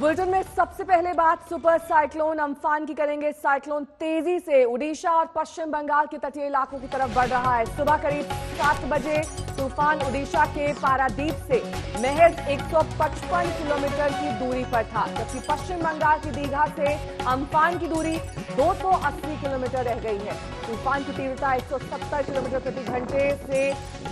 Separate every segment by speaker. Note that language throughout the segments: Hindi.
Speaker 1: बुलेटिन में सबसे पहले बात सुपर साइक्लोन अम्फान की करेंगे। साइक्लोन तेजी से उड़ीसा और पश्चिम बंगाल के तटीय इलाकों की तरफ बढ़ रहा है। सुबह करीब 7 बजे तूफान उड़ीसा के पारादीप से महज 155 किलोमीटर की दूरी पर था, जबकि पश्चिम बंगाल की दीघा से अम्फान की दूरी 280 किलोमीटर रह गई है। तूफान की तीव्रता 170 किलोमीटर प्रति घंटे से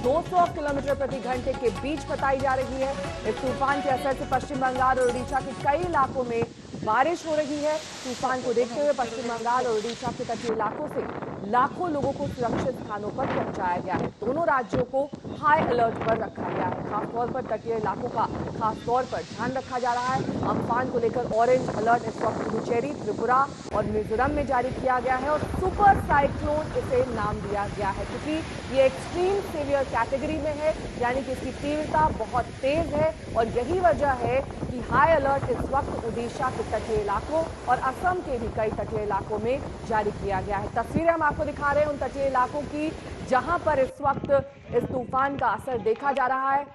Speaker 1: 200 किलोमीटर प्रति घंटे के बीच बताई जा रही है। इस तूफान के असर से पश्चिम बंगाल और उड़ीसा के कई इलाकों में बारिश हो रही है। तूफान को देखते हुए पश्चिम बंगाल और उड़ीसा के तटीय इलाकों से लाखों लोगों को सुरक्षित स्थानों पर पहुंचाया गया है। दोनों राज्यों को हाई अलर्ट पर रखा गया है। खासतौर पर तटीय इलाकों का खासतौर पर ध्यान रखा जा रहा है। अम्फान को लेकर ऑरेंज अलर्ट इस वक्त पुडुचेरी, त्रिपुरा और मिजोरम में जारी किया गया है और सुपर साइक्लोन इसे नाम दिया गया है, क्योंकि ये एक्सट्रीम सीवियर कैटेगरी में है, यानी कि इसकी तीव्रता बहुत तेज है। और यही वजह है कि हाई अलर्ट इस वक्त ओडिशा के तटीय इलाकों और असम के भी कई तटीय इलाकों में जारी किया गया है। तस्वीरें हम आपको दिखा रहे हैं उन तटीय इलाकों की जहां पर इस वक्त इस तूफान का असर देखा जा रहा है।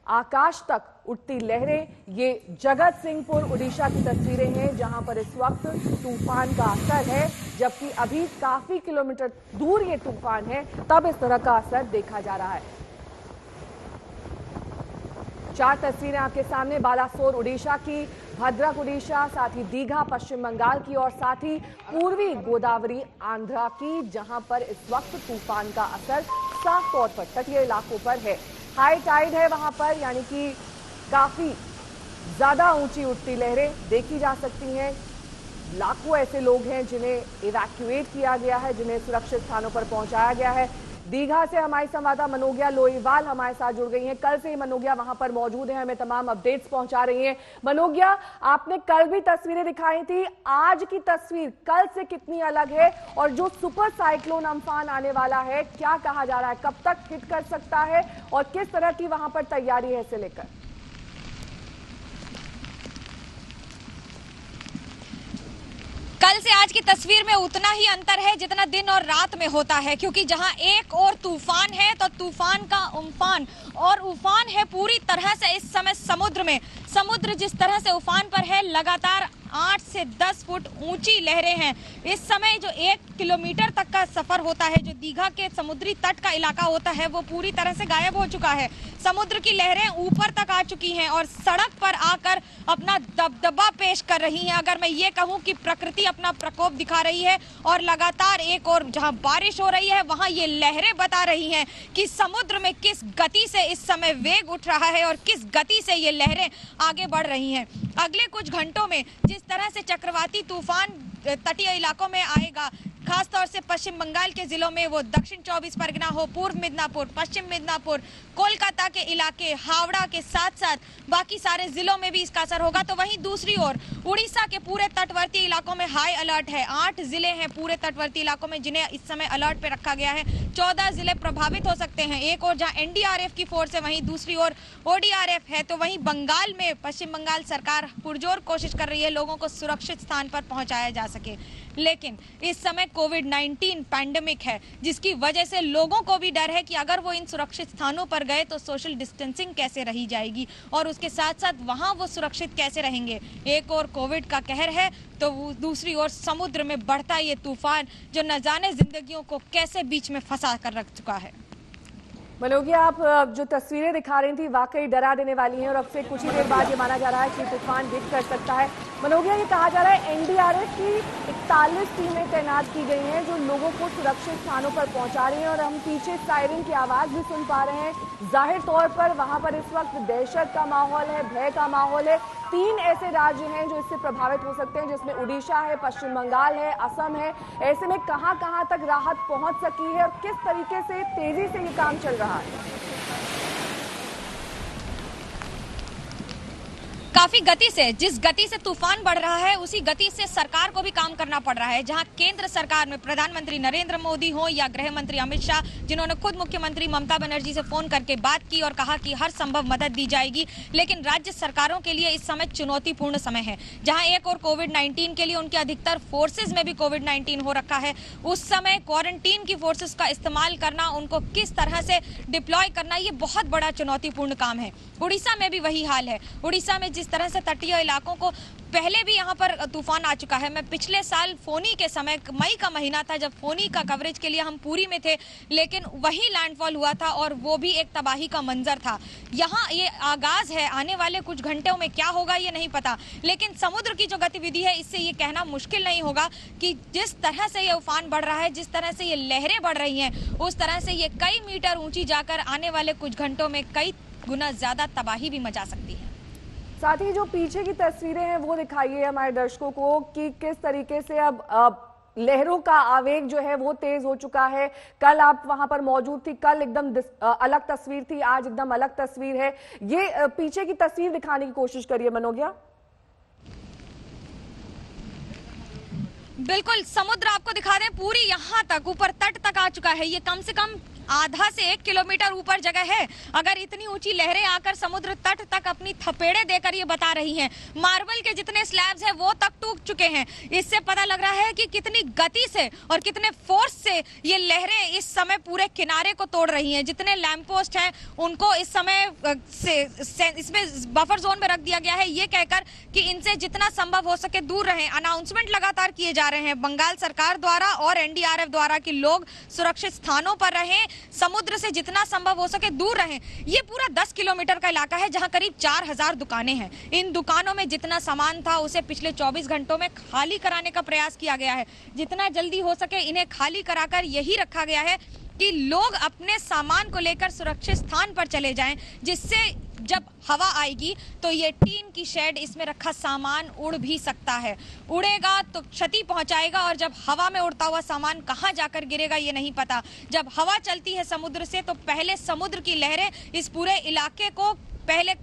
Speaker 1: आकाश तक उठती लहरें, ये जगत सिंहपुर उड़ीसा की तस्वीरें हैं जहां पर इस वक्त तूफान का असर है, जबकि अभी काफी किलोमीटर दूर ये तूफान है, तब इस तरह का असर देखा जा रहा है। 4 तस्वीरें आपके सामने, बालासोर उड़ीसा की, भद्रक उड़ीसा, साथ ही दीघा पश्चिम बंगाल की और साथ ही पूर्वी गोदावरी आंध्रा की, जहां पर इस वक्त तूफान का असर साफ तौर पर तटीय इलाकों पर है। हाई टाइड है वहां पर, यानी कि काफी ज्यादा ऊंची उठती लहरें देखी जा सकती हैं। लाखों ऐसे लोग हैं जिन्हें इवैक्यूएट किया गया है, जिन्हें सुरक्षित स्थानों पर पहुंचाया गया है। दीघा से हमारी संवाददाता मनोज्ञा लोईवाल हमारे साथ जुड़ गई हैं। कल से ही मनोज्ञा वहां पर मौजूद है, हमें तमाम अपडेट्स पहुंचा रही हैं। मनोज्ञा, आपने कल भी तस्वीरें दिखाई थी, आज की तस्वीर कल से कितनी अलग है? और जो सुपर साइक्लोन अम्फान आने वाला है, क्या कहा जा रहा है, कब तक हिट कर सकता है और किस तरह की वहां पर तैयारी है इसे लेकर?
Speaker 2: कल से आज की तस्वीर में उतना ही अंतर है जितना दिन और रात में होता है, क्योंकि जहां एक और तूफान है तो तूफान का उम्फान और उफान है पूरी तरह से इस समय समुद्र में। समुद्र जिस तरह से उफान पर है, लगातार 8 से 10 फुट ऊंची लहरें हैं। इस समय जो 1 किलोमीटर तक का सफर होता है, जो दीघा के समुद्री तट का इलाका होता है, वो पूरी तरह से गायब हो चुका है। समुद्र की लहरें ऊपर तक आ चुकी हैं और सड़क पर आकर अपना दबदबा पेश कर रही हैं। अगर मैं ये कहूं कि प्रकृति अपना प्रकोप दिखा रही है और लगातार एक और जहां बारिश हो रही है, वहां ये लहरें बता रही हैं कि समुद्र में किस गति से इस समय वेग उठ रहा है और किस गति से ये लहरें आगे बढ़ रही हैं। अगले कुछ घंटों में जिस तरह से चक्रवाती तूफान तटीय इलाकों में आएगा, खासतौर से पश्चिम बंगाल के जिलों में, वो दक्षिण 24 परगना हो, पूर्व मिदनापुर, पश्चिम मिदनापुर, कोलकाता के इलाके, हावड़ा के साथ साथ बाकी सारे जिलों में भी इसका असर होगा। तो वहीं दूसरी ओर उड़ीसा के पूरे तटवर्ती इलाकों में हाई अलर्ट है। 8 जिले हैं पूरे तटवर्ती इलाकों में जिन्हें इस समय अलर्ट पे रखा गया है। 14 जिले प्रभावित हो सकते हैं। एक और जहां एनडीआरएफ की फोर्स है, वहीं दूसरी ओर ओडीआरएफ है। तो वहीं बंगाल में पश्चिम बंगाल सरकार पुरजोर कोशिश कर रही है लोगों को सुरक्षित स्थान पर पहुंचाया जा सके, लेकिन इस समय कोविड-19 पैंडेमिक है, जिसकी वजह से लोगों को भी डर है कि अगर वो इन सुरक्षित स्थानों पर गए तो सोशल डिस्टेंसिंग कैसे रही जाएगी और उसके साथ साथ वहां वो सुरक्षित कैसे रहेंगे। एक और कोविड का कहर है तो दूसरी ओर समुद्र में बढ़ता ये तूफान जो न जाने जिंदगियों को कैसे बीच में फंसा कर रख चुका है।
Speaker 1: मनोज्ञा, आप जो तस्वीरें दिखा रही थी वाकई डरा देने वाली हैं और अब से कुछ ही देर बाद ये माना जा रहा है कि तूफान हिट कर सकता है। मनोज्ञा, ये कहा जा रहा है एनडीआरएफ की 41 टीमें तैनात की गई हैं जो लोगों को सुरक्षित स्थानों पर पहुंचा रही हैं और हम पीछे सायरन की आवाज भी सुन पा रहे हैं। जाहिर तौर पर वहां पर इस वक्त दहशत का माहौल है, भय का माहौल है। 3 ऐसे राज्य हैं जो इससे प्रभावित हो सकते हैं, जिसमें उड़ीसा है, पश्चिम बंगाल है, असम है। ऐसे में कहां कहां तक राहत पहुंच सकी है और किस तरीके से तेजी से ये काम चल रहा है?
Speaker 2: काफी गति से, जिस गति से तूफान बढ़ रहा है उसी गति से सरकार को भी काम करना पड़ रहा है। जहां केंद्र सरकार में प्रधानमंत्री नरेंद्र मोदी हो या गृह मंत्री अमित शाह, जिन्होंने खुद मुख्यमंत्री ममता बनर्जी से फोन करके बात की और कहा कि हर संभव मदद दी जाएगी, लेकिन राज्य सरकारों के लिए इस समय चुनौतीपूर्ण समय है। जहां एक और कोविड-19 के लिए उनके अधिकतर फोर्सेज में भी कोविड-19 हो रखा है, उस समय क्वारंटीन की फोर्सेज का इस्तेमाल करना, उनको किस तरह से डिप्लॉय करना, ये बहुत बड़ा चुनौतीपूर्ण काम है। उड़ीसा में भी वही हाल है। उड़ीसा में जिस तरह से तटीय इलाकों को पहले भी यहाँ पर तूफान आ चुका है। मैं पिछले साल फोनी के समय, मई का महीना था जब फोनी का कवरेज के लिए हम पुरी में थे, लेकिन वही लैंडफॉल हुआ था और वो भी एक तबाही का मंजर था। यहाँ ये आगाज है, आने वाले कुछ घंटों में क्या होगा ये नहीं पता, लेकिन समुद्र की जो गतिविधि है इससे ये कहना मुश्किल नहीं होगा कि जिस तरह से ये उफान बढ़ रहा है, जिस तरह से ये लहरें बढ़ रही हैं, उस तरह से ये कई मीटर ऊंची जाकर आने वाले कुछ घंटों में कई गुना ज्यादा तबाही भी मचा सकती है।
Speaker 1: साथ ही जो पीछे की तस्वीरें हैं वो दिखाइए हमारे दर्शकों को कि किस तरीके से अब लहरों का आवेग जो है वो तेज हो चुका है। कल आप वहां पर मौजूद थी, कल एकदम अलग तस्वीर थी, आज एकदम अलग तस्वीर है। ये पीछे की तस्वीर दिखाने की कोशिश करिए मनोज्ञा।
Speaker 2: बिल्कुल, समुद्र आपको दिखा दें, पूरी यहाँ तक ऊपर तट तक आ चुका है। ये कम से कम आधा से 1 किलोमीटर ऊपर जगह है। अगर इतनी ऊंची लहरें आकर समुद्र तट तक अपनी थपेड़े देकर ये बता रही हैं, मार्बल के जितने स्लैब्स हैं वो तक टूट चुके हैं। इससे पता लग रहा है कि कितनी गति से और कितने फोर्स से ये लहरें इस समय पूरे किनारे को तोड़ रही हैं। जितने लैंप पोस्ट हैं उनको इस समय इसमें बफर जोन में रख दिया गया है, ये कहकर कि इनसे जितना संभव हो सके दूर रहें। अनाउंसमेंट लगातार किए जा रहे हैं बंगाल सरकार द्वारा और एनडीआरएफ द्वारा कि लोग सुरक्षित स्थानों पर रहें, समुद्र से जितना संभव हो सके दूर रहें। ये पूरा 10 किलोमीटर का इलाका है जहां करीब 4000 दुकानें हैं। इन दुकानों में जितना सामान था उसे पिछले 24 घंटों में खाली कराने का प्रयास किया गया है। जितना जल्दी हो सके इन्हें खाली कराकर यही रखा गया है कि लोग अपने सामान को लेकर सुरक्षित स्थान पर चले जाएं, जिससे जब हवा आएगी तो ये टीन की शेड, इसमें रखा सामान उड़ भी सकता है। उड़ेगा तो क्षति पहुंचाएगा और जब हवा में उड़ता हुआ सामान कहां जाकर गिरेगा ये नहीं पता। जब हवा चलती है समुद्र से तो पहले समुद्र की लहरें इस पूरे इलाके को पहले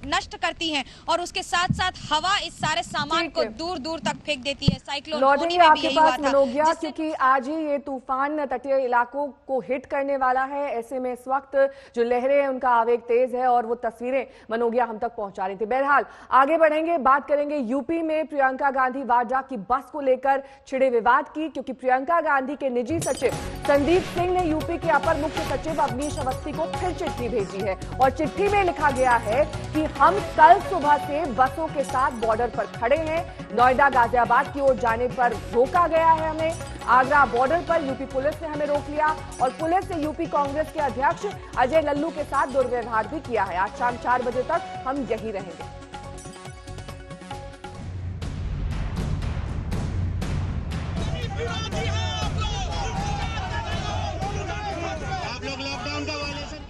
Speaker 2: नष्ट करती हैं और उसके साथ साथ हवा इस सारे सामान को दूर दूर तक फेंक देती है। साइक्लोन फोनी में भी यही हुआ था,
Speaker 1: क्योंकि आज ही ये तूफान तटीय इलाकों को हिट करने वाला है। ऐसे में इस वक्त जो लहरें हैं उनका आवेग तेज है और वो तस्वीरें मनोज्ञा हम तक पहुंचा रही थी। बहरहाल आगे बढ़ेंगे, बात करेंगे यूपी में प्रियंका गांधी वाड्रा की बस को लेकर छिड़े विवाद की, क्योंकि प्रियंका गांधी के निजी सचिव संदीप सिंह ने यूपी के अपर मुख्य सचिव अवनीश अवस्थी को फिर चिट्ठी भेजी है और चिट्ठी में लिखा गया है कि हम कल सुबह से बसों के साथ बॉर्डर पर खड़े हैं। नोएडा गाजियाबाद की ओर जाने पर रोका गया है हमें। आगरा बॉर्डर पर यूपी पुलिस ने हमें रोक लिया और पुलिस ने यूपी कांग्रेस के अध्यक्ष अजय लल्लू के साथ दुर्व्यवहार भी किया है। आज शाम 4 बजे तक हम यहीं रहेंगे।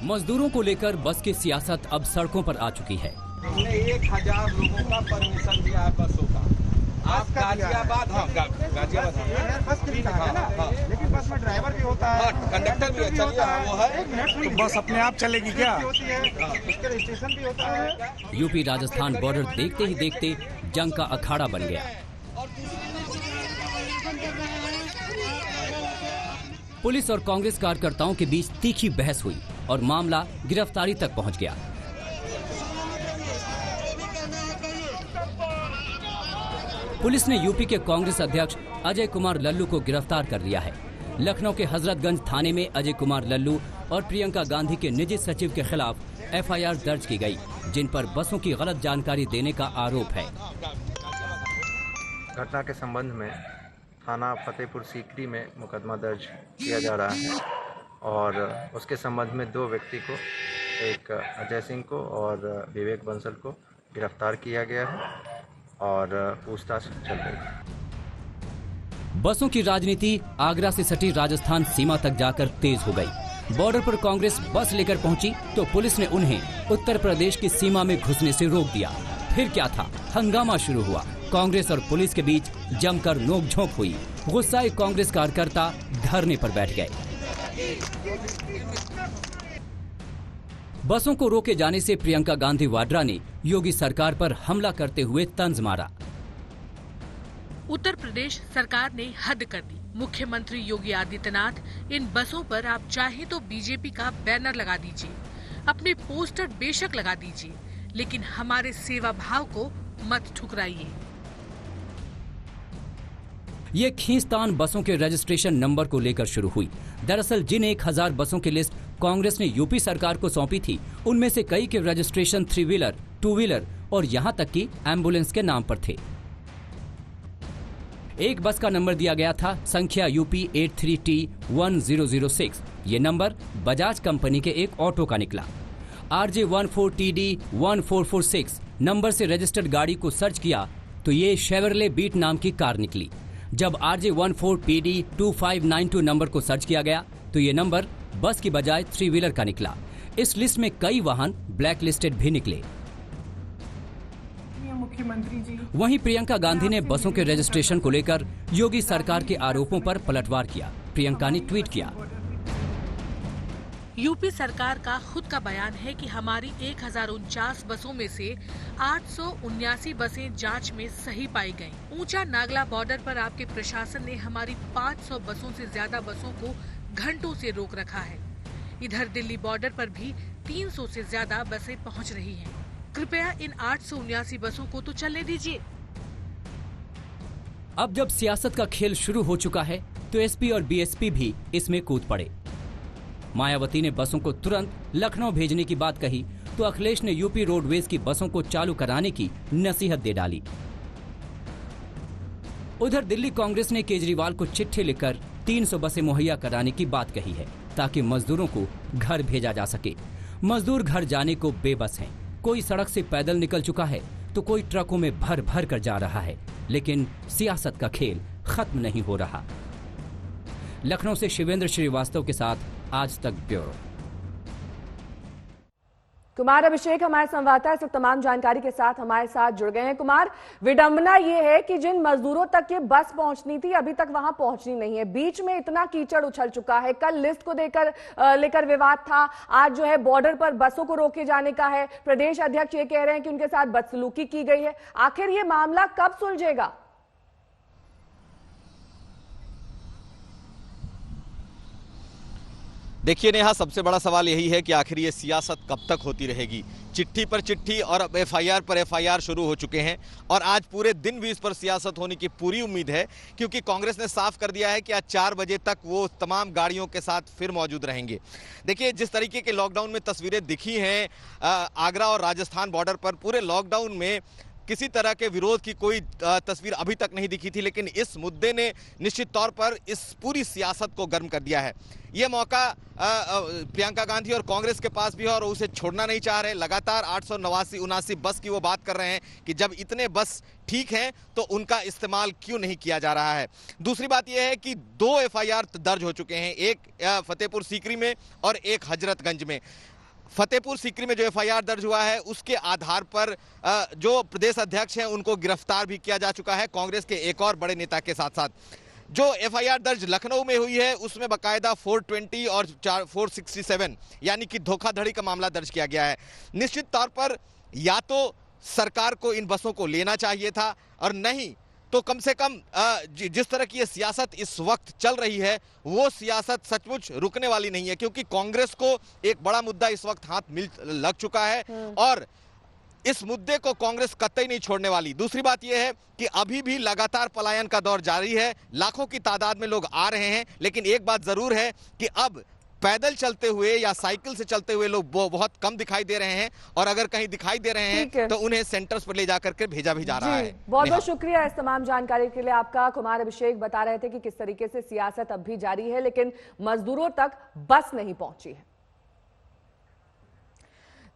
Speaker 3: मजदूरों को लेकर बस की सियासत अब सड़कों पर आ चुकी है।
Speaker 4: हमने 1000 लोगों का परमिशन दिया है बसों का। आप गाजियाबाद, गाजियाबाद बस है ना, लेकिन बस में ड्राइवर भी होता है, कंडक्टर भी चलिए वो है, तो बस अपने आप चलेगी क्या? उसके रजिस्ट्रेशन भी होता है।
Speaker 3: यूपी राजस्थान बॉर्डर देखते ही देखते जंग का अखाड़ा बन गया। पुलिस और कांग्रेस कार्यकर्ताओं के बीच तीखी बहस हुई और मामला गिरफ्तारी तक पहुंच गया। पुलिस ने यूपी के कांग्रेस अध्यक्ष अजय कुमार लल्लू को गिरफ्तार कर लिया है। लखनऊ के हजरतगंज थाने में अजय कुमार लल्लू और प्रियंका गांधी के निजी सचिव के खिलाफ एफआईआर दर्ज की गई, जिन पर बसों की गलत जानकारी देने का आरोप है।
Speaker 5: घटना के संबंध में थाना फतेहपुर सीकरी में मुकदमा दर्ज किया जा रहा है और उसके संबंध में 2 व्यक्ति को, एक अजय सिंह को और विवेक बंसल को गिरफ्तार किया गया है और पूछताछ चल रही है।
Speaker 3: बसों की राजनीति आगरा से सटी राजस्थान सीमा तक जाकर तेज हो गई। बॉर्डर पर कांग्रेस बस लेकर पहुंची तो पुलिस ने उन्हें उत्तर प्रदेश की सीमा में घुसने से रोक दिया। फिर क्या था, हंगामा शुरू हुआ। कांग्रेस और पुलिस के बीच जमकर नोकझोंक हुई। गुस्साए कांग्रेस कार्यकर्ता धरने पर बैठ गए। बसों को रोके जाने से प्रियंका गांधी वाड्रा ने योगी सरकार पर हमला करते हुए तंज मारा।
Speaker 6: उत्तर प्रदेश सरकार ने हद कर दी। मुख्यमंत्री योगी आदित्यनाथ, इन बसों पर आप चाहें तो बीजेपी का बैनर लगा दीजिए, अपने पोस्टर बेशक लगा दीजिए, लेकिन हमारे सेवा भाव को मत ठुकराइए।
Speaker 3: ये खींचतान बसों के रजिस्ट्रेशन नंबर को लेकर शुरू हुई। दरअसल जिन 1000 बसों की लिस्ट कांग्रेस ने यूपी सरकार को सौंपी थी, उनमें से कई के रजिस्ट्रेशन 3 व्हीलर, 2 व्हीलर और यहाँ तक कि एम्बुलेंस के नाम पर थे। एक बस का नंबर दिया गया था संख्या UP 83T1006। ये नंबर बजाज कंपनी के एक ऑटो का निकला। RJ 14TD 1446 नंबर से रजिस्टर्ड गाड़ी को सर्च किया तो ये शेवरले बीट नाम की कार निकली। जब RJ 14PD 2592 नंबर को सर्च किया गया तो ये नंबर बस की बजाय 3 व्हीलर का निकला। इस लिस्ट में कई वाहन ब्लैक लिस्टेड भी निकले।
Speaker 7: मुख्यमंत्री जी,
Speaker 3: वहीं प्रियंका गांधी ने बसों के रजिस्ट्रेशन को लेकर योगी सरकार के आरोपों पर पलटवार किया। प्रियंका ने ट्वीट किया,
Speaker 6: यूपी सरकार का खुद का बयान है कि हमारी 1049 बसों में से 879 बसें जांच में सही पाई गईं। ऊंचा नागला बॉर्डर पर आपके प्रशासन ने हमारी 500 बसों से ज्यादा बसों को घंटों से रोक रखा है। इधर दिल्ली बॉर्डर पर भी 300 से ज्यादा बसें पहुंच रही हैं। कृपया इन 879 बसों को तो चलने दीजिए।
Speaker 3: अब जब सियासत का खेल शुरू हो चुका है तो SP और BSP भी इसमें कूद पड़े। मायावती ने बसों को तुरंत लखनऊ भेजने की बात कही तो अखिलेश ने यूपी रोडवेज की बसों को चालू कराने की नसीहत दे डाली। उधर दिल्ली कांग्रेस ने केजरीवाल को चिट्ठी लिखकर 300 बसें मुहैया कराने की बात कही है ताकि मजदूरों को घर भेजा जा सके। मजदूर घर जाने को बेबस हैं। कोई सड़क से पैदल निकल चुका है तो कोई ट्रकों में भर भर कर जा रहा है, लेकिन सियासत का खेल खत्म नहीं हो रहा। लखनऊ से शिवेंद्र श्रीवास्तव के साथ आज तक ब्यूरो।
Speaker 1: कुमार अभिषेक हमारे संवाददाता इस तमाम जानकारी के साथ हमारे साथ जुड़ गए हैं। कुमार, विडंबना ये है कि जिन मजदूरों तक ये बस पहुंचनी थी अभी तक वहां पहुंचनी नहीं है। बीच में इतना कीचड़ उछल चुका है। कल लिस्ट को लेकर विवाद था, आज जो है बॉर्डर पर बसों को रोके जाने का है। प्रदेश अध्यक्ष ये कह रहे हैं कि उनके साथ बदसलूकी की गई है। आखिर ये मामला कब सुलझेगा?
Speaker 8: देखिए नेहा, सबसे बड़ा सवाल यही है कि आखिर ये सियासत कब तक होती रहेगी। चिट्ठी पर चिट्ठी और अब FIR पर FIR शुरू हो चुके हैं और आज पूरे दिन भी इस पर सियासत होने की पूरी उम्मीद है, क्योंकि कांग्रेस ने साफ कर दिया है कि आज 4 बजे तक वो तमाम गाड़ियों के साथ फिर मौजूद रहेंगे। देखिए, जिस तरीके के लॉकडाउन में तस्वीरें दिखी हैं आगरा और राजस्थान बॉर्डर पर, पूरे लॉकडाउन में किसी तरह के विरोध की कोई तस्वीर अभी तक नहीं दिखी थी, लेकिन इस मुद्दे ने निश्चित तौर पर इस पूरी सियासत को गर्म कर दिया है। ये मौका प्रियंका गांधी और कांग्रेस के पास भी है और उसे छोड़ना नहीं चाह रहे। लगातार 879 बस की वो बात कर रहे हैं कि जब इतने बस ठीक हैं तो उनका इस्तेमाल क्यों नहीं किया जा रहा है। दूसरी बात यह है कि 2 FIR दर्ज हो चुके हैं, एक फतेहपुर सीकरी में और एक हजरतगंज में। फतेहपुर सीकरी में जो FIR दर्ज हुआ है उसके आधार पर जो प्रदेश अध्यक्ष हैं उनको गिरफ्तार भी किया जा चुका है, कांग्रेस के एक और बड़े नेता के साथ साथ। जो FIR दर्ज लखनऊ में हुई है उसमें बाकायदा 420 और 467 यानी कि धोखाधड़ी का मामला दर्ज किया गया है। निश्चित तौर पर या तो सरकार को इन बसों को लेना चाहिए था और नहीं तो कम से कम जिस तरह की ये सियासत इस वक्त चल रही है वो सियासत सचमुच रुकने वाली नहीं है, क्योंकि कांग्रेस को एक बड़ा मुद्दा इस वक्त हाथ लग चुका है और इस मुद्दे को कांग्रेस कतई नहीं छोड़ने वाली। दूसरी बात यह है कि अभी भी लगातार पलायन का दौर जारी है, लाखों की तादाद में लोग आ रहे हैं, लेकिन एक बात जरूर है कि अब पैदल चलते हुए या साइकिल से चलते हुए लोग बहुत कम दिखाई दे रहे हैं और अगर कहीं दिखाई दे रहे हैं तो उन्हें सेंटर्स पर ले जाकर के भेजा भी जा रहा है।
Speaker 1: बहुत बहुत शुक्रिया इस तमाम जानकारी के लिए आपका। कुमार अभिषेक बता रहे थे कि किस तरीके से सियासत अब भी जारी है लेकिन मजदूरों तक बस नहीं पहुंची है।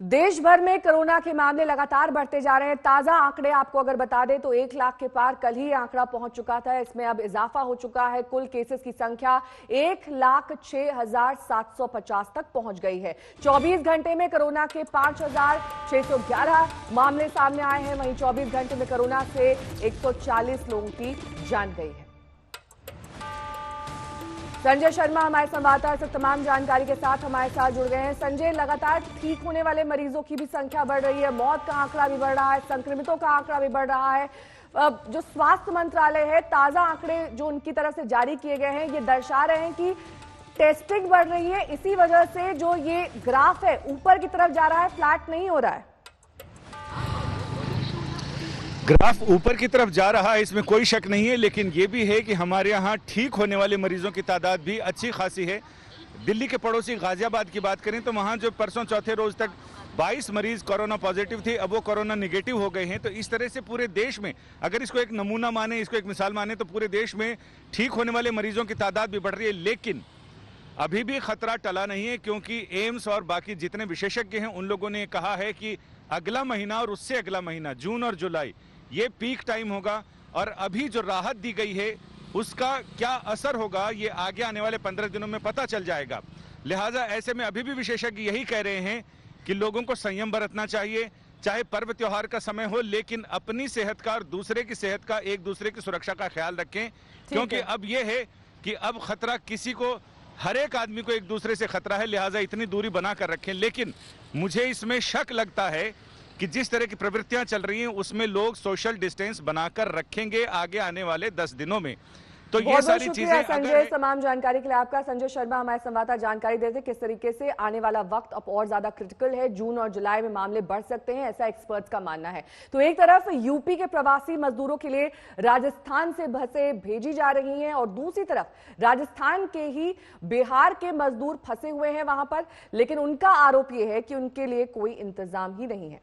Speaker 1: देश भर में कोरोना के मामले लगातार बढ़ते जा रहे हैं। ताजा आंकड़े आपको अगर बता दें तो 1 लाख के पार कल ही आंकड़ा पहुंच चुका था। इसमें अब इजाफा हो चुका है। कुल केसेस की संख्या 1,06,750 तक पहुंच गई है। 24 घंटे में कोरोना के 5,611 मामले सामने आए हैं। वहीं 24 घंटे में कोरोना से 140 लोगों की जान गई है। संजय शर्मा हमारे संवाददाता तमाम जानकारी के साथ हमारे साथ जुड़ गए हैं। संजय, लगातार ठीक होने वाले मरीजों की भी संख्या बढ़ रही है, मौत का आंकड़ा भी बढ़ रहा है, संक्रमितों का आंकड़ा भी बढ़ रहा है। जो स्वास्थ्य मंत्रालय है, ताजा आंकड़े जो उनकी तरफ से जारी किए गए हैं ये दर्शा रहे हैं कि टेस्टिंग बढ़ रही है। इसी वजह से जो ये ग्राफ है ऊपर की तरफ जा रहा है, फ्लैट नहीं हो रहा है।
Speaker 9: ग्राफ ऊपर की तरफ जा रहा है, इसमें कोई शक नहीं है, लेकिन ये भी है कि हमारे यहाँ ठीक होने वाले मरीजों की तादाद भी अच्छी खासी है। दिल्ली के पड़ोसी गाजियाबाद की बात करें तो वहां जो परसों चौथे रोज तक 22 मरीज कोरोना पॉजिटिव थे, अब वो कोरोना निगेटिव हो गए हैं। तो इस तरह से पूरे देश में अगर इसको एक नमूना माने, इसको एक मिसाल माने, तो पूरे देश में ठीक होने वाले मरीजों की तादाद भी बढ़ रही है। लेकिन अभी भी खतरा टला नहीं है, क्योंकि एम्स और बाकी जितने विशेषज्ञ हैं उन लोगों ने कहा है कि अगला महीना और उससे अगला महीना, जून और जुलाई, ये पीक टाइम होगा। और अभी जो राहत दी गई है उसका क्या असर होगा ये आगे आने वाले 15 दिनों में पता चल जाएगा। लिहाजा ऐसे में अभी भी विशेषज्ञ यही कह रहे हैं कि लोगों को संयम बरतना चाहिए, चाहे पर्व त्योहार का समय हो, लेकिन अपनी सेहत का और दूसरे की सेहत का, एक दूसरे की सुरक्षा का ख्याल रखें। क्योंकि अब यह है कि अब खतरा किसी को, हर एक आदमी को एक दूसरे से खतरा है, लिहाजा इतनी दूरी बना कर रखें। लेकिन मुझे इसमें शक लगता है कि जिस तरह की प्रवृत्तियां चल रही हैं उसमें लोग सोशल डिस्टेंस बनाकर रखेंगे आगे आने वाले 10 दिनों में। तो ये सारी चीजें
Speaker 1: संजय, तमाम जानकारी के लिए आपका। संजय शर्मा हमारे संवाददाता जानकारी देते किस तरीके से आने वाला वक्त अब और ज्यादा क्रिटिकल है, जून और जुलाई में मामले बढ़ सकते हैं, ऐसा एक्सपर्ट्स का मानना है। तो एक तरफ यूपी के प्रवासी मजदूरों के लिए राजस्थान से बसें भेजी जा रही हैं और दूसरी तरफ राजस्थान के ही बिहार के मजदूर फंसे हुए हैं वहां पर, लेकिन उनका आरोप यह है कि उनके लिए कोई इंतजाम ही नहीं है।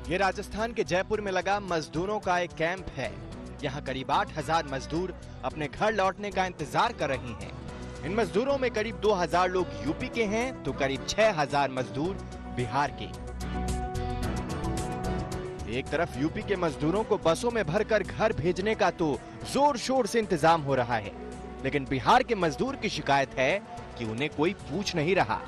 Speaker 8: ये राजस्थान के जयपुर में लगा मजदूरों का एक कैंप है। यहाँ करीब 8000 मजदूर अपने घर लौटने का इंतजार कर रहे हैं। इन मजदूरों में करीब 2000 लोग यूपी के हैं तो करीब 6000 मजदूर बिहार के। एक तरफ यूपी के मजदूरों को बसों में भरकर घर भेजने का तो जोर शोर से इंतजाम हो रहा है, लेकिन बिहार के मजदूर की शिकायत है कि उन्हें कोई पूछ नहीं रहा।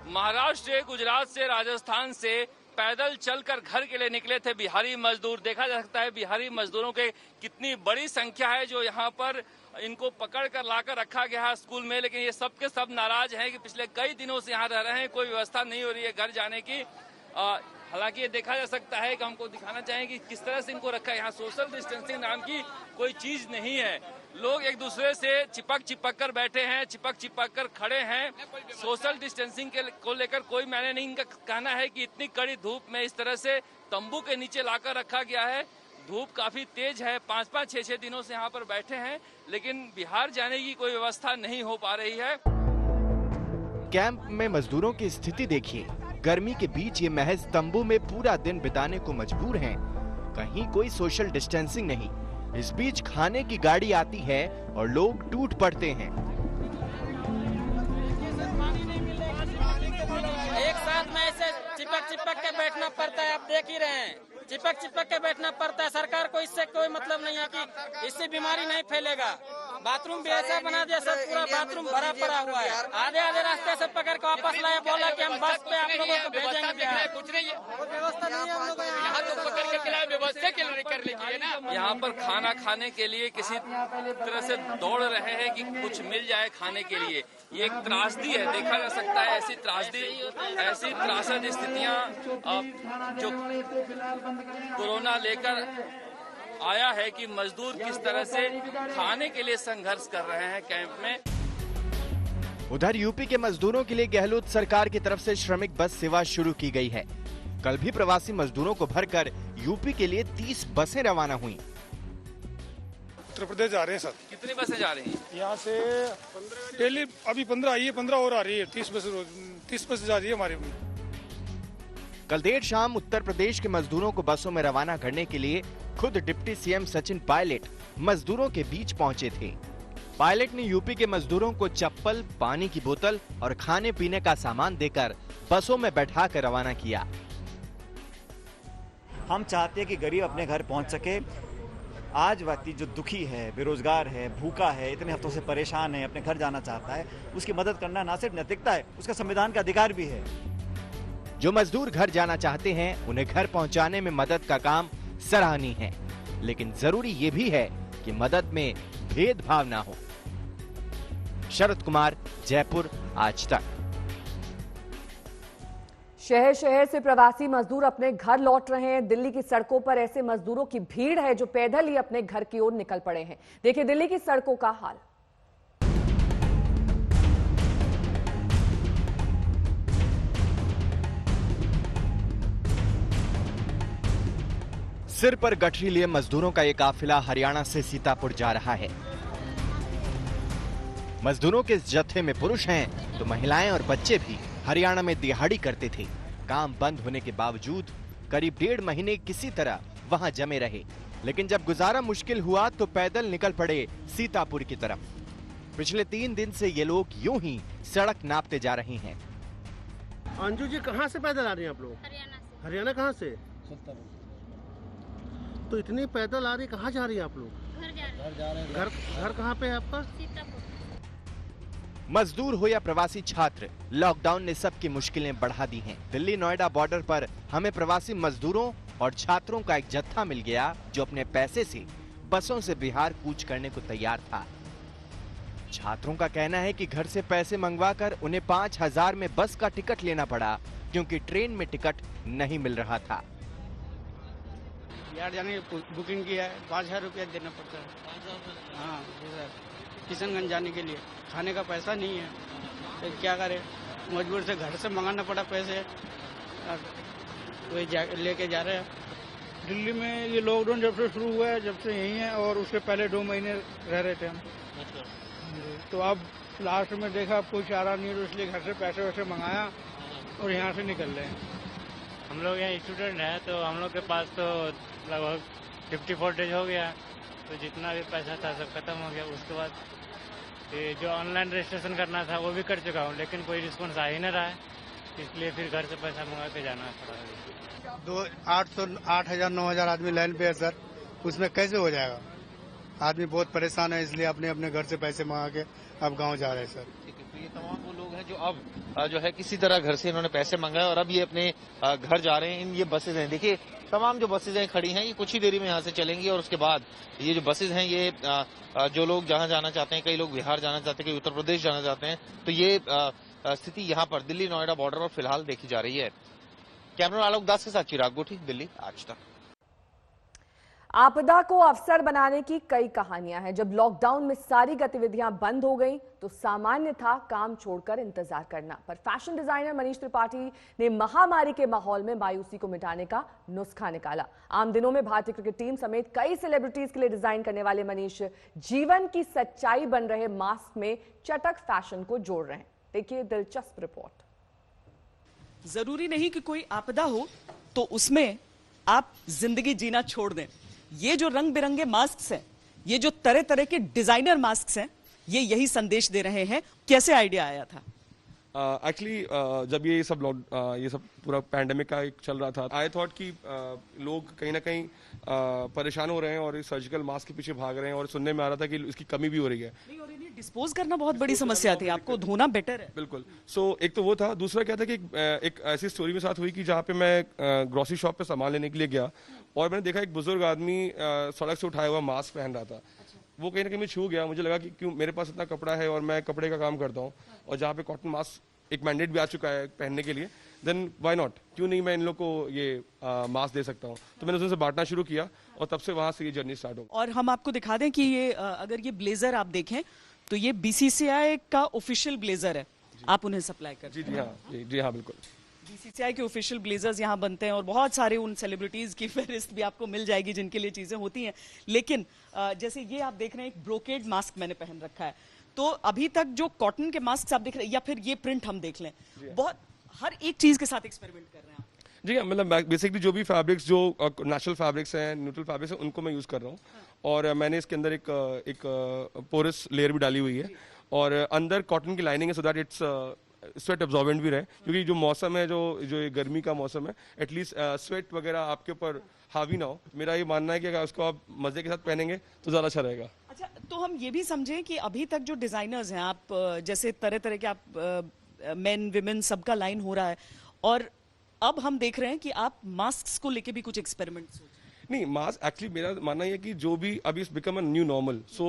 Speaker 7: महाराष्ट्र से, गुजरात से, राजस्थान से पैदल चलकर घर के लिए निकले थे बिहारी मजदूर। देखा जा सकता है बिहारी मजदूरों के कितनी बड़ी संख्या है जो यहाँ पर इनको पकड़ कर लाकर रखा गया है स्कूल में, लेकिन ये सब के सब नाराज हैं कि पिछले कई दिनों से यहाँ रह रहे हैं, कोई व्यवस्था नहीं हो रही है घर जाने की। हालांकि ये देखा जा सकता है कि हमको दिखाना चाहें कि किस तरह से इनको रखा है। यहाँ सोशल डिस्टेंसिंग नाम की कोई चीज नहीं है। लोग एक दूसरे से चिपक कर बैठे हैं, चिपक कर खड़े हैं। सोशल डिस्टेंसिंग को लेकर कोई मैंने नहीं। इनका कहना है कि इतनी कड़ी धूप में इस तरह से तंबू के नीचे लाकर रखा गया है। धूप काफी तेज है, 5-5, 6-6 दिनों से यहाँ पर बैठे हैं, लेकिन बिहार जाने की कोई व्यवस्था नहीं हो पा रही है।
Speaker 8: कैंप में मजदूरों की स्थिति देखिए। गर्मी के बीच ये महज तंबू में पूरा दिन बिताने को मजबूर हैं। कहीं कोई सोशल डिस्टेंसिंग नहीं। इस बीच खाने की गाड़ी आती है और लोग टूट पड़ते हैं।
Speaker 10: एक साथ में ऐसे चिपक के बैठना पड़ता है, आप देख ही रहे हैं। चिपक के बैठना पड़ता है। सरकार को इससे कोई मतलब नहीं है कि इससे बीमारी नहीं फैलेगा। बाथरूम भी ऐसा बना दिया, सब पूरा बाथरूम भरा पड़ा हुआ है। आधे रास्ते से पकड़ के वापस लाया, बोला कि हम बस पे आप लोगों को भेजेंगे। कुछ नहीं है, व्यवस्था नहीं है हम लोगों यहाँ तो पकड़ के खिलाए, व्यवस्था कर लीजिए ना।
Speaker 7: यहाँ पर खाना खाने के लिए किसी तरह से दौड़ रहे हैं कि कुछ मिल जाए खाने के लिए। ये एक त्रासदी है, देखा जा सकता है। ऐसी त्रासद स्थितियाँ जो कोरोना लेकर आया है कि मजदूर किस तरह से खाने के लिए संघर्ष कर रहे हैं कैंप में।
Speaker 8: उधर यूपी के मजदूरों के लिए गहलोत सरकार की तरफ से श्रमिक बस सेवा शुरू की गई है। कल भी प्रवासी मजदूरों को भरकर यूपी के लिए 30 बसें रवाना हुई।
Speaker 11: उत्तर प्रदेश जा रहे हैं सर।
Speaker 7: कितनी बसें जा रही हैं?
Speaker 11: यहाँ से पहले अभी 15 आई है, 15 और आ रही है। 30 बसें जा रही है हमारे।
Speaker 8: कल देर शाम उत्तर प्रदेश के मजदूरों को बसों में रवाना करने के लिए खुद डिप्टी सीएम सचिन पायलट मजदूरों के बीच पहुंचे थे। पायलट ने यूपी के मजदूरों को चप्पल, पानी की बोतल और खाने पीने का सामान देकर बसों में बैठाकर रवाना किया।
Speaker 12: हम चाहते हैं कि गरीब अपने घर पहुंच सके। आज व्यक्ति जो दुखी है, बेरोजगार है, भूखा है, इतने हफ्तों से परेशान है, अपने घर जाना चाहता है, उसकी मदद करना न सिर्फ नैतिकता है, उसका संविधान का अधिकार भी है।
Speaker 8: जो मजदूर घर जाना चाहते हैं उन्हें घर पहुंचाने में मदद का काम सराहनीय है, लेकिन जरूरी ये भी है कि मदद में भेदभाव ना हो। शरद कुमार, जयपुर, आज तक।
Speaker 1: शहर शहर से प्रवासी मजदूर अपने घर लौट रहे हैं। दिल्ली की सड़कों पर ऐसे मजदूरों की भीड़ है जो पैदल ही अपने घर की ओर निकल पड़े हैं। देखिए दिल्ली की सड़कों का हाल।
Speaker 8: सिर पर गठरी लिए मजदूरों का ये काफिला हरियाणा से सीतापुर जा रहा है। मजदूरों के इस जत्थे में पुरुष हैं तो महिलाएं और बच्चे भी हरियाणा में दिहाड़ी करते थे। काम बंद होने के बावजूद करीब 1.5 महीने किसी तरह वहां जमे रहे, लेकिन जब गुजारा मुश्किल हुआ तो पैदल निकल पड़े सीतापुर की तरफ। पिछले 3 दिन से ये लोग यूं ही सड़क नापते जा रहे हैं।
Speaker 13: अंजू जी, कहाँ से पैदल आ रही हैं आप लोग?
Speaker 14: हरियाणा से।
Speaker 13: हरियाणा कहाँ से? तो इतनी पैदल आ रही, कहाँ जा रही हैं आप लोग?
Speaker 14: घर जा रहे हैं।
Speaker 13: घर कहाँ पे है आपका?
Speaker 14: सीतापुर।
Speaker 8: मजदूर हो या प्रवासी छात्र, लॉकडाउन ने सबकी मुश्किलें बढ़ा दी हैं। दिल्ली नोएडा बॉर्डर पर हमें प्रवासी मजदूरों और छात्रों का एक जत्था मिल गया जो अपने पैसे से बसों से बिहार कूच करने को तैयार था। छात्रों का कहना है कि घर से पैसे मंगवाकर उन्हें 5,000 में बस का टिकट लेना पड़ा क्योंकि ट्रेन में टिकट नहीं मिल रहा था।
Speaker 15: बिहार जाने की बुकिंग की है, 5,000 रुपया देना पड़ता है। हाँ जी सर, किशनगंज जाने के लिए खाने का पैसा नहीं है, तो क्या करें, मजबूर से घर से मंगाना पड़ा पैसे, वही लेके जा रहे हैं।
Speaker 11: दिल्ली में ये लॉकडाउन जब से शुरू हुआ है, जब से यही है, और उसके पहले 2 महीने रह रहे थे हम। तो अब लास्ट में देखा अब कोई चारा नहीं, तो इसलिए घर से पैसे वैसे मंगाया और यहाँ से निकल रहे हैं।
Speaker 16: हम लोग यहाँ स्टूडेंट हैं, तो हम लोग के पास तो लगभग 54 डेज हो गया, तो जितना भी पैसा था सब खत्म हो गया। उसके बाद ये जो ऑनलाइन रजिस्ट्रेशन करना था वो भी कर चुका हूँ, लेकिन कोई रिस्पॉन्स आ ही नहीं रहा है, इसलिए फिर घर से पैसा मंगा के जाना पड़ा।
Speaker 17: 8,000 9,000 आदमी लाइन पे है सर, उसमें कैसे हो जाएगा? आदमी बहुत परेशान है, इसलिए अपने अपने घर से पैसे मंगा के अब गांव जा रहे हैं सर।
Speaker 18: तो ये तमाम वो लोग हैं जो अब जो है किसी तरह घर से इन्होंने पैसे मंगाए और अब ये अपने घर जा रहे हैं। ये बसेज हैं, देखिए तमाम जो बसेज हैं खड़ी हैं, ये कुछ ही देरी में यहाँ से चलेंगी और उसके बाद ये जो बसेज हैं ये जो लोग जहाँ जाना चाहते हैं, कई लोग बिहार जाना चाहते हैं, कई उत्तर प्रदेश जाना चाहते हैं, तो ये स्थिति यहाँ पर दिल्ली नोएडा बॉर्डर पर फिलहाल देखी जा रही है। कैमरा आलोक दास के साथ चिराग गोठी, दिल्ली आज तक।
Speaker 1: आपदा को अवसर बनाने की कई कहानियां हैं। जब लॉकडाउन में सारी गतिविधियां बंद हो गईं, तो सामान्य था काम छोड़कर इंतजार करना। पर फैशन डिजाइनर मनीष त्रिपाठी ने महामारी के माहौल में मायूसी को मिटाने का नुस्खा निकाला। आम दिनों में भारतीय क्रिकेट टीम समेत कई सेलिब्रिटीज के लिए डिजाइन करने वाले मनीष जीवन की सच्चाई बन रहे मास्क में चटक फैशन को जोड़ रहे हैं। देखिए दिलचस्प रिपोर्ट।
Speaker 19: जरूरी नहीं कि कोई आपदा हो तो उसमें आप जिंदगी जीना छोड़ दें। ये जो रंग बिरंगे मास्क हैं, ये जो तरह तरह के डिजाइनर मास्क हैं, ये यही संदेश दे रहे हैं। कैसे आइडिया आया था?
Speaker 20: एक्चुअली जब ये सब पूरा पैंडेमिक का एक चल रहा था, आई थॉट कि लोग कहीं ना कहीं परेशान हो रहे हैं और इस सर्जिकल मास्क के पीछे भाग रहे हैं और सुनने में आ रहा था कि इसकी कमी भी हो रही है।
Speaker 19: डिस्पोज करना बहुत बड़ी समस्या थी, आपको धोना बेटर है।
Speaker 20: बिल्कुल। सो एक तो वो था, दूसरा क्या था कि एक ऐसी स्टोरी में साथ हुई कि जहाँ पे मैं ग्रोसरी शॉप पे सामान लेने के लिए गया और मैंने देखा एक बुजुर्ग आदमी सड़क से उठाया हुआ मास्क पहन रहा था। वो कहीं ना कहीं छू गया। मुझे लगा कि क्यों, मेरे पास इतना कपड़ा है और मैं कपड़े का काम करता हूँ और जहाँ पे कॉटन मास्क एक मैंडेट भी आ चुका है पहनने के लिए, देन व्हाई नॉट, क्यों नहीं मैं इन लोग को ये मास्क दे सकता हूँ। तो मैंने उनसे बांटना शुरू किया और तब से वहाँ से ये जर्नी स्टार्ट हो।
Speaker 19: और हम आपको दिखा दें कि ये अगर ये ब्लेजर आप देखें तो ये BCCI का ऑफिशियल ब्लेजर है, आप उन्हें सप्लाई करते हैं।
Speaker 20: जी हाँ बिल्कुल।
Speaker 19: BCCI के ऑफिशियल ब्लेजर्स यहाँ बनते हैं और बहुत सारे उन सेलिब्रिटीज की फहरिस्त भी आपको मिल जाएगी जिनके लिए चीजें होती हैं। लेकिन जैसे ये आप देख रहे हैं, एक ब्रोकेड मास्क मैंने पहन रखा है। तो अभी तक जो कॉटन के मास्क आप देख रहे हैं या फिर ये प्रिंट हम देख लें, बहुत हर एक चीज के साथ एक्सपेरिमेंट कर रहे हैं आप।
Speaker 20: जी हाँ, मतलब बेसिकली जो भी फैब्रिक्स, जो नेचुरल फैब्रिक्स हैं, न्यूट्रल फैब्रिक्स हैं, उनको मैं यूज़ कर रहा हूँ। और मैंने इसके अंदर एक पोरस लेयर भी डाली हुई है और अंदर कॉटन की लाइनिंग है so that it's sweat absorbent भी रहे, क्योंकि जो मौसम है, जो ये गर्मी का मौसम है, एटलीस्ट स्वेट वगैरह आपके ऊपर हावी ना हो। मेरा ये मानना है कि अगर उसको आप मजे के साथ पहनेंगे तो ज़्यादा अच्छा रहेगा।
Speaker 19: अच्छा, तो हम ये भी समझें कि अभी तक जो डिजाइनर्स हैं, आप जैसे तरह तरह के आप मेन विमेन सबका लाइन हो रहा है और अब हम देख रहे हैं कि आप मास्क को लेके भी कुछ एक्सपेरिमेंट्स
Speaker 20: नहीं। मास्क एक्चुअली मेरा मानना है कि जो भी अभी बिकम अ न्यू नॉर्मल, सो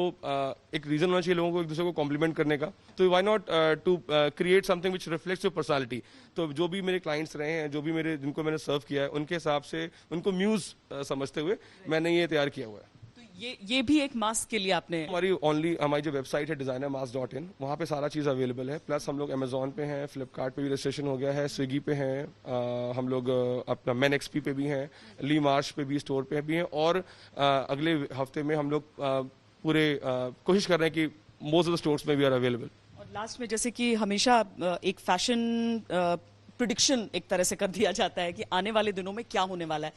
Speaker 20: एक रीजन होना चाहिए लोगों को एक दूसरे को कॉम्प्लीमेंट करने का। तो why not to create something which reflects your personality. तो जो भी मेरे क्लाइंट्स रहे हैं, जो भी जिनको मैंने सर्व किया है, उनको म्यूज समझते हुए मैंने ये तैयार किया हुआ है।
Speaker 19: तो ये भी एक मास्क के लिए आपने
Speaker 20: हमारी जो वेबसाइट है designermask.in, वहाँ पे सारा चीज़ अवेलेबल है। प्लस हम लोग अमेजोन पे हैं, फ्लिपकार्ट पे भी रजिस्ट्रेशन हो गया है, स्विगी पे हैं, हम लोग अपना MenXP पे भी हैं, ली मार्च पे भी स्टोर पे भी हैं, और अगले हफ्ते में हम लोग पूरे कोशिश कर रहे हैं कि मोस्ट ऑफ द स्टोर्स में भी आर अवेलेबल।
Speaker 19: और लास्ट में जैसे कि हमेशा एक फैशन प्रेडिक्शन एक तरह से कर दिया जाता है कि आने वाले दिनों में क्या होने वाला है,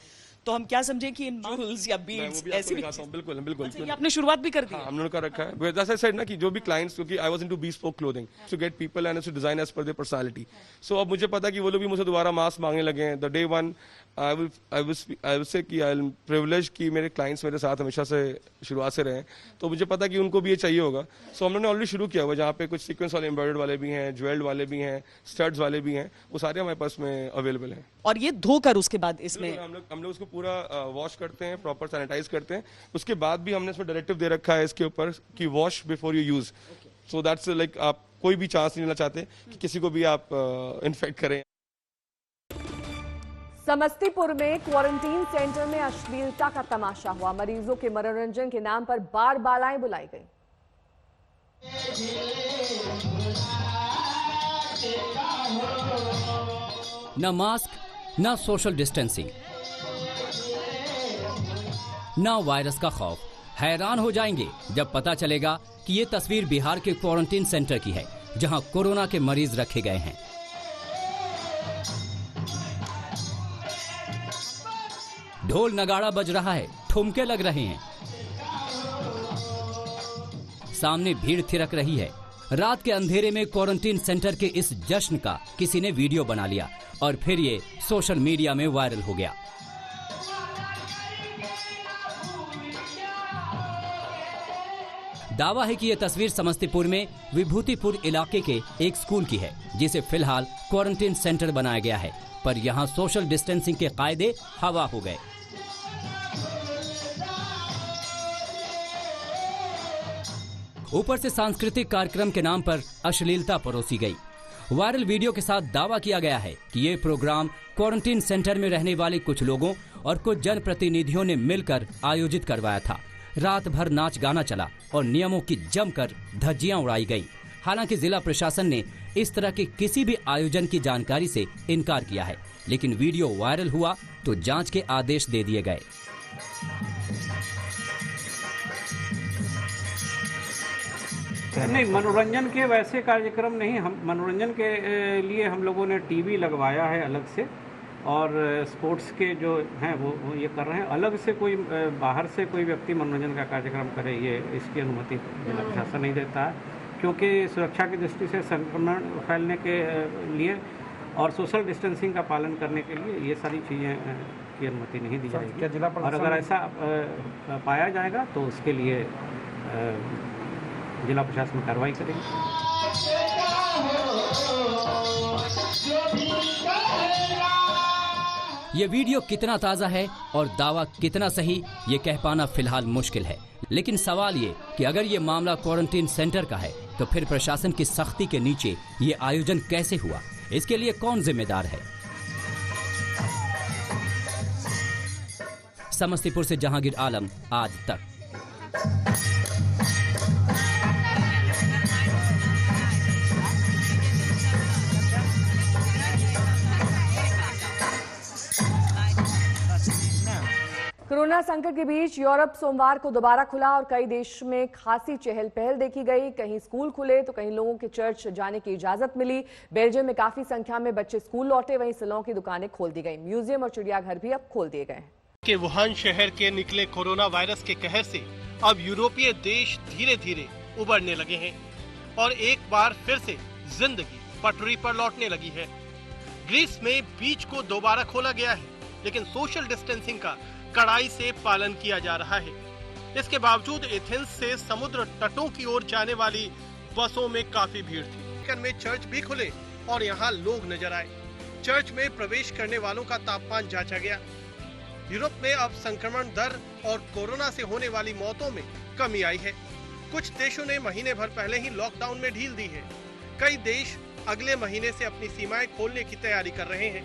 Speaker 19: तो हम क्या समझें कि इन जूल्स या बीड्स ऐसी
Speaker 20: बिल्कुल बिल्कुल
Speaker 19: आपने शुरुआत भी कर दी?
Speaker 20: हम लोगों का रखा है। जैसे सेड ना कि जो भी क्लाइंट्स, क्योंकि I was into bespoke clothing to get people and to design as per their personality, so अब मुझे पता है कि वो लोग भी मुझसे दोबारा मास्क मांगने लगे हैं। The day one I will say कि आई एम प्रिविलेज कि मेरे क्लाइंट्स मेरे साथ हमेशा से शुरुआत से रहे, तो मुझे पता कि उनको भी ये चाहिए होगा। सो हम लोगों ने ऑलरेडी शुरू किया हुआ, जहाँ पे कुछ सीक्वेंस वाले एम्ब्रॉयडर्ड वाले भी हैं, ज्वेल्ड वाले भी हैं, स्टड्स वाले भी हैं, वो सारे हमारे पास में अवेलेबल हैं।
Speaker 19: और ये धोकर उसके बाद इसमें
Speaker 20: हम लोग उसको पूरा वॉश करते हैं, प्रॉपर सैनिटाइज करते हैं। उसके बाद भी हमने इसमें डायरेक्टिव दे रखा है इसके ऊपर कि wash before you use, so that's like आप कोई भी चांस नहीं लेना चाहते कि किसी को भी आप इन्फेक्ट करें।
Speaker 1: समस्तीपुर में क्वारंटीन सेंटर में अश्लीलता का तमाशा हुआ। मरीजों के मनोरंजन के नाम पर बार बालाएं बुलाई गई।
Speaker 3: न मास्क, न सोशल डिस्टेंसिंग, न वायरस का खौफ। हैरान हो जाएंगे जब पता चलेगा कि ये तस्वीर बिहार के क्वारंटीन सेंटर की है, जहां कोरोना के मरीज रखे गए हैं। ढोल नगाड़ा बज रहा है, ठुमके लग रहे हैं, सामने भीड़ थिरक रही है। रात के अंधेरे में क्वारंटीन सेंटर के इस जश्न का किसी ने वीडियो बना लिया और फिर ये सोशल मीडिया में वायरल हो गया। दावा है कि यह तस्वीर समस्तीपुर में विभूतिपुर इलाके के एक स्कूल की है, जिसे फिलहाल क्वारंटीन सेंटर बनाया गया है, पर यहां सोशल डिस्टेंसिंग के कायदे हवा हो गए। ऊपर से सांस्कृतिक कार्यक्रम के नाम पर अश्लीलता परोसी गई। वायरल वीडियो के साथ दावा किया गया है कि ये प्रोग्राम क्वारंटीन सेंटर में रहने वाले कुछ लोगों और कुछ जनप्रतिनिधियों ने मिलकर आयोजित करवाया था। रात भर नाच गाना चला और नियमों की जमकर धज्जियां उड़ाई गई। हालांकि जिला प्रशासन ने इस तरह के किसी भी आयोजन की जानकारी से इनकार किया है, लेकिन वीडियो वायरल हुआ तो जांच के आदेश दे दिए गए।
Speaker 14: नहीं, मनोरंजन के वैसे कार्यक्रम नहीं, हम मनोरंजन के लिए हम लोगों ने टीवी लगवाया है अलग से, और स्पोर्ट्स के जो हैं वो ये कर रहे हैं। अलग से कोई बाहर से कोई व्यक्ति मनोरंजन का कार्यक्रम करे, ये इसकी अनुमति जिला प्रशासन नहीं देता है, क्योंकि सुरक्षा की दृष्टि से संक्रमण फैलने के लिए और सोशल डिस्टेंसिंग का पालन करने के लिए ये सारी चीज़ें की अनुमति नहीं दी जाएगी। और अगर ऐसा पाया जाएगा तो उसके लिए जिला प्रशासन कार्रवाई करेगी।
Speaker 3: ये वीडियो कितना ताज़ा है और दावा कितना सही, ये कह पाना फिलहाल मुश्किल है। लेकिन सवाल ये कि अगर ये मामला क्वारंटीन सेंटर का है तो फिर प्रशासन की सख्ती के नीचे ये आयोजन कैसे हुआ, इसके लिए कौन जिम्मेदार है? समस्तीपुर से जहांगीर आलम, आज तक।
Speaker 1: कोरोना संकट के बीच यूरोप सोमवार को दोबारा खुला और कई देश में खासी चहल पहल देखी गई। कहीं स्कूल खुले तो कहीं लोगों के चर्च जाने की इजाजत मिली। बेल्जियम में काफी संख्या में बच्चे स्कूल लौटे, वहीं सैलून की दुकानें खोल दी गई। म्यूजियम और चिड़ियाघर भी अब खोल दिए गए।
Speaker 21: के वुहान शहर के निकले कोरोना वायरस के कहर से अब यूरोपीय देश धीरे धीरे उबरने लगे हैं और एक बार फिर से जिंदगी पटरी पर लौटने लगी है। ग्रीस में बीच को दोबारा खोला गया है, लेकिन सोशल डिस्टेंसिंग का कड़ाई से पालन किया जा रहा है। इसके बावजूद एथेंस से समुद्र तटों की ओर जाने वाली बसों में काफी भीड़ थी। में चर्च भी खुले और यहाँ लोग नजर आए। चर्च में प्रवेश करने वालों का तापमान जांचा गया। यूरोप में अब संक्रमण दर और कोरोना से होने वाली मौतों में कमी आई है। कुछ देशों ने महीने भर पहले ही लॉकडाउन में ढील दी है। कई देश अगले महीने से अपनी सीमाएं खोलने की तैयारी कर रहे हैं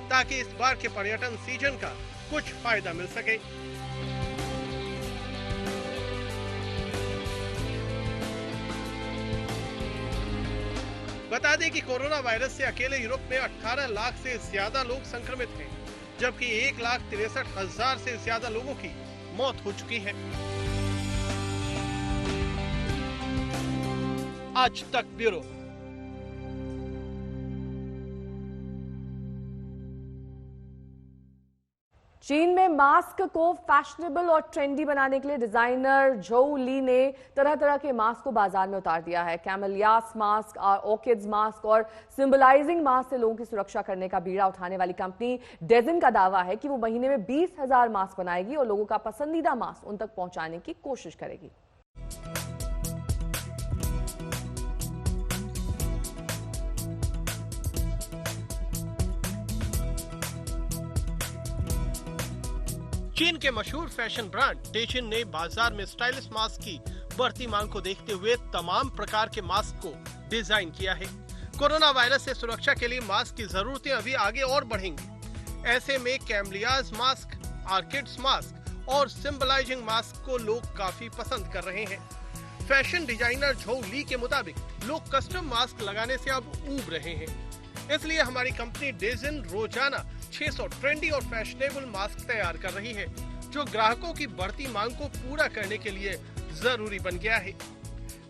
Speaker 21: ताकि इस बार के पर्यटन सीजन का कुछ फायदा मिल सके। बता दें कि कोरोना वायरस से अकेले यूरोप में 18 लाख से ज्यादा लोग संक्रमित हैं, जबकि 1,63,000 से ज्यादा लोगों की मौत हो चुकी है। आज तक ब्यूरो।
Speaker 1: चीन में मास्क को फैशनेबल और ट्रेंडी बनाने के लिए डिजाइनर झोउ ली ने तरह तरह के मास्क को बाजार में उतार दिया है। कैमेलियास मास्क और ऑर्किड्स मास्क और सिंबलाइजिंग मास्क से लोगों की सुरक्षा करने का बीड़ा उठाने वाली कंपनी डेजिन का दावा है कि वो महीने में 20,000 मास्क बनाएगी और लोगों का पसंदीदा मास्क उन तक पहुंचाने की कोशिश करेगी।
Speaker 21: चीन के मशहूर फैशन ब्रांड डेजिन ने बाजार में स्टाइलिश मास्क की बढ़ती मांग को देखते हुए तमाम प्रकार के मास्क को डिजाइन किया है। कोरोना वायरस से सुरक्षा के लिए मास्क की जरूरतें अभी आगे और बढ़ेंगी। ऐसे में कैमलियाज मास्क, ऑर्किड्स मास्क और सिंबलाइजिंग मास्क को लोग काफी पसंद कर रहे हैं। फैशन डिजाइनर झोउ ली के मुताबिक लोग कस्टम मास्क लगाने से अब ऊब रहे हैं, इसलिए हमारी कंपनी डेजिन रोजाना 600 ट्रेंडी और फैशनेबल मास्क तैयार कर रही है, जो ग्राहकों की बढ़ती मांग को पूरा करने के लिए जरूरी बन गया है।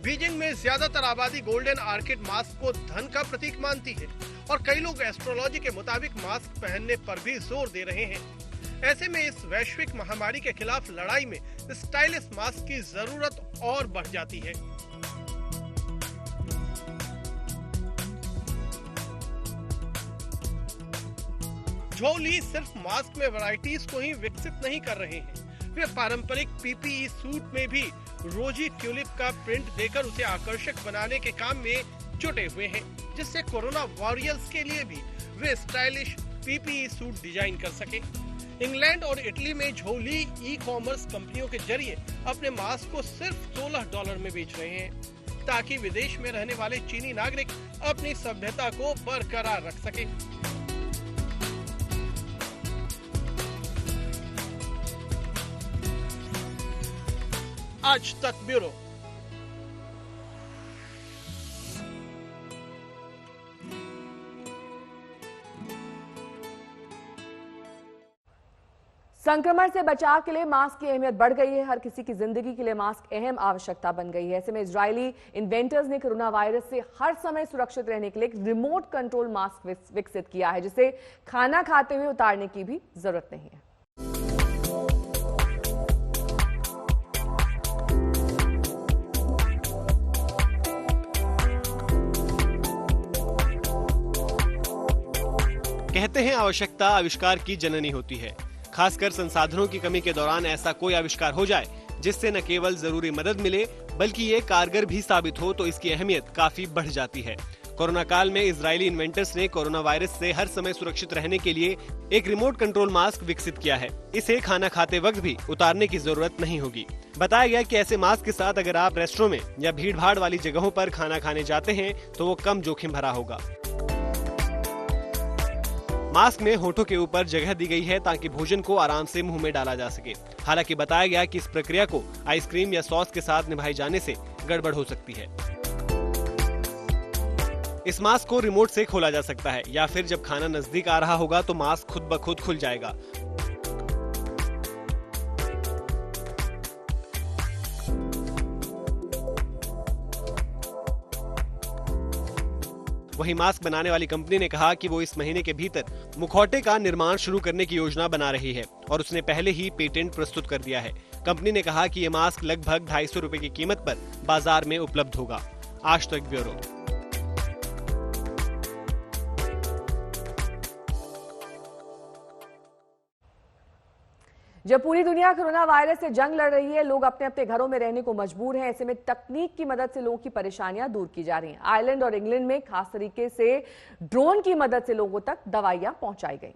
Speaker 21: बीजिंग में ज्यादातर आबादी गोल्डन ऑर्किड मास्क को धन का प्रतीक मानती है और कई लोग एस्ट्रोलॉजी के मुताबिक मास्क पहनने पर भी जोर दे रहे हैं। ऐसे में इस वैश्विक महामारी के खिलाफ लड़ाई में स्टाइलिश मास्क की जरूरत और बढ़ जाती है। झोउ ली सिर्फ मास्क में वैरायटीज को ही विकसित नहीं कर रहे हैं, वे पारंपरिक पीपीई सूट में भी रोजी ट्यूलिप का प्रिंट देकर उसे आकर्षक बनाने के काम में जुटे हुए हैं, जिससे कोरोना वॉरियर्स के लिए भी वे स्टाइलिश पीपीई सूट डिजाइन कर सके। इंग्लैंड और इटली में झोउ ली ई-कॉमर्स कंपनियों के जरिए अपने मास्क को सिर्फ $16 में बेच रहे हैं, ताकि विदेश में रहने वाले चीनी नागरिक अपनी सभ्यता को बरकरार रख सके। आज तक ब्यूरो।
Speaker 1: संक्रमण से बचाव के लिए मास्क की अहमियत बढ़ गई है। हर किसी की जिंदगी के लिए मास्क अहम आवश्यकता बन गई है। ऐसे में इजरायली इन्वेंटर्स ने कोरोना वायरस से हर समय सुरक्षित रहने के लिए एक रिमोट कंट्रोल मास्क विकसित किया है, जिसे खाना खाते हुए उतारने की भी जरूरत नहीं है।
Speaker 21: कहते हैं आवश्यकता आविष्कार की जननी होती है। खासकर संसाधनों की कमी के दौरान ऐसा कोई आविष्कार हो जाए जिससे न केवल जरूरी मदद मिले बल्कि ये कारगर भी साबित हो, तो इसकी अहमियत काफी बढ़ जाती है। कोरोना काल में इजरायली इन्वेंटर्स ने कोरोना वायरस से हर समय सुरक्षित रहने के लिए एक रिमोट कंट्रोल मास्क विकसित किया है। इसे खाना खाते वक्त भी उतारने की जरूरत नहीं होगी। बताया गया कि ऐसे मास्क के साथ अगर आप रेस्टोरेंट में या भीड़ भाड़ वाली जगहों पर खाना खाने जाते हैं तो वो कम जोखिम भरा होगा। मास्क में होठों के ऊपर जगह दी गई है ताकि भोजन को आराम से मुंह में डाला जा सके। हालांकि बताया गया कि इस प्रक्रिया को आइसक्रीम या सॉस के साथ निभाई जाने से गड़बड़ हो सकती है। इस मास्क को रिमोट से खोला जा सकता है या फिर जब खाना नजदीक आ रहा होगा तो मास्क खुद ब खुद खुल जाएगा। वहीं मास्क बनाने वाली कंपनी ने कहा कि वो इस महीने के भीतर मुखौटे का निर्माण शुरू करने की योजना बना रही है और उसने पहले ही पेटेंट प्रस्तुत कर दिया है। कंपनी ने कहा कि ये मास्क लगभग 250 रुपए की कीमत पर बाजार में उपलब्ध होगा। आज तक ब्यूरो।
Speaker 1: जब पूरी दुनिया कोरोना वायरस से जंग लड़ रही है, लोग अपने अपने घरों में रहने को मजबूर हैं। ऐसे में तकनीक की मदद से लोगों की परेशानियां दूर की जा रही हैं। आयरलैंड और इंग्लैंड में खास तरीके से ड्रोन की मदद से लोगों तक दवाइयां पहुंचाई गई।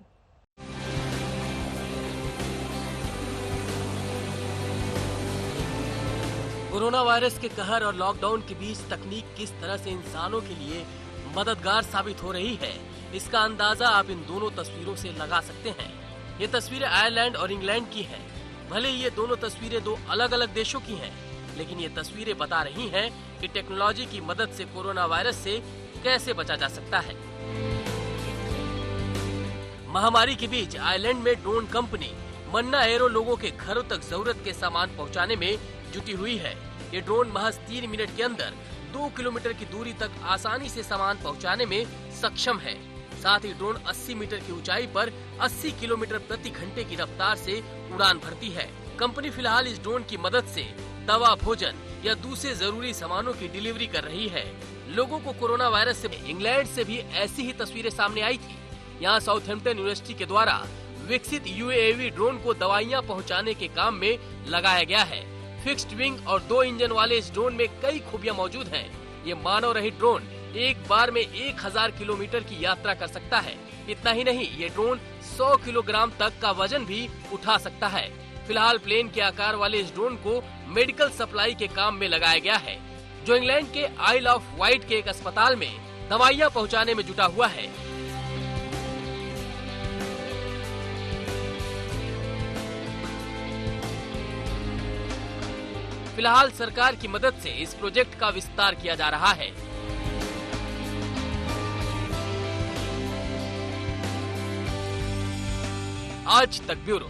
Speaker 2: कोरोना वायरस के कहर और लॉकडाउन के बीच तकनीक किस तरह से इंसानों के लिए मददगार साबित हो रही है, इसका अंदाजा आप इन दोनों तस्वीरों से लगा सकते हैं। ये तस्वीरें आयरलैंड और इंग्लैंड की हैं। भले ये दोनों तस्वीरें दो अलग अलग देशों की हैं, लेकिन ये तस्वीरें बता रही हैं कि टेक्नोलॉजी की मदद से कोरोना वायरस से कैसे बचा जा सकता है। महामारी के बीच आइलैंड में ड्रोन कंपनी मन्ना एरो लोगों के घरों तक जरूरत के सामान पहुंचाने में जुटी हुई है। ये ड्रोन महज 3 मिनट के अंदर 2 किलोमीटर की दूरी तक आसानी से सामान पहुंचाने में सक्षम है। साथ ही ड्रोन 80 मीटर की ऊंचाई पर 80 किलोमीटर प्रति घंटे की रफ्तार से उड़ान भरती है। कंपनी फिलहाल इस ड्रोन की मदद से दवा, भोजन या दूसरे जरूरी सामानों की डिलीवरी कर रही है। लोगों को कोरोना वायरस से इंग्लैंड से भी ऐसी ही तस्वीरें सामने आई थी। यहाँ साउथहैम्पटन यूनिवर्सिटी के द्वारा विकसित UAV ड्रोन को दवाइयाँ पहुँचाने के काम में लगाया गया है। फिक्स्ड विंग और 2 इंजन वाले इस ड्रोन में कई खूबियां मौजूद हैं। ये मानव रहित ड्रोन एक बार में 1000 किलोमीटर की यात्रा कर सकता है। इतना ही नहीं, ये ड्रोन 100 किलोग्राम तक का वजन भी उठा सकता है। फिलहाल प्लेन के आकार वाले इस ड्रोन को मेडिकल सप्लाई के काम में लगाया गया है, जो इंग्लैंड के आइल ऑफ वाइट के एक अस्पताल में दवाइयाँ पहुँचाने में जुटा हुआ है। फिलहाल सरकार की मदद से इस प्रोजेक्ट का विस्तार किया जा रहा है। आज तक ब्यूरो।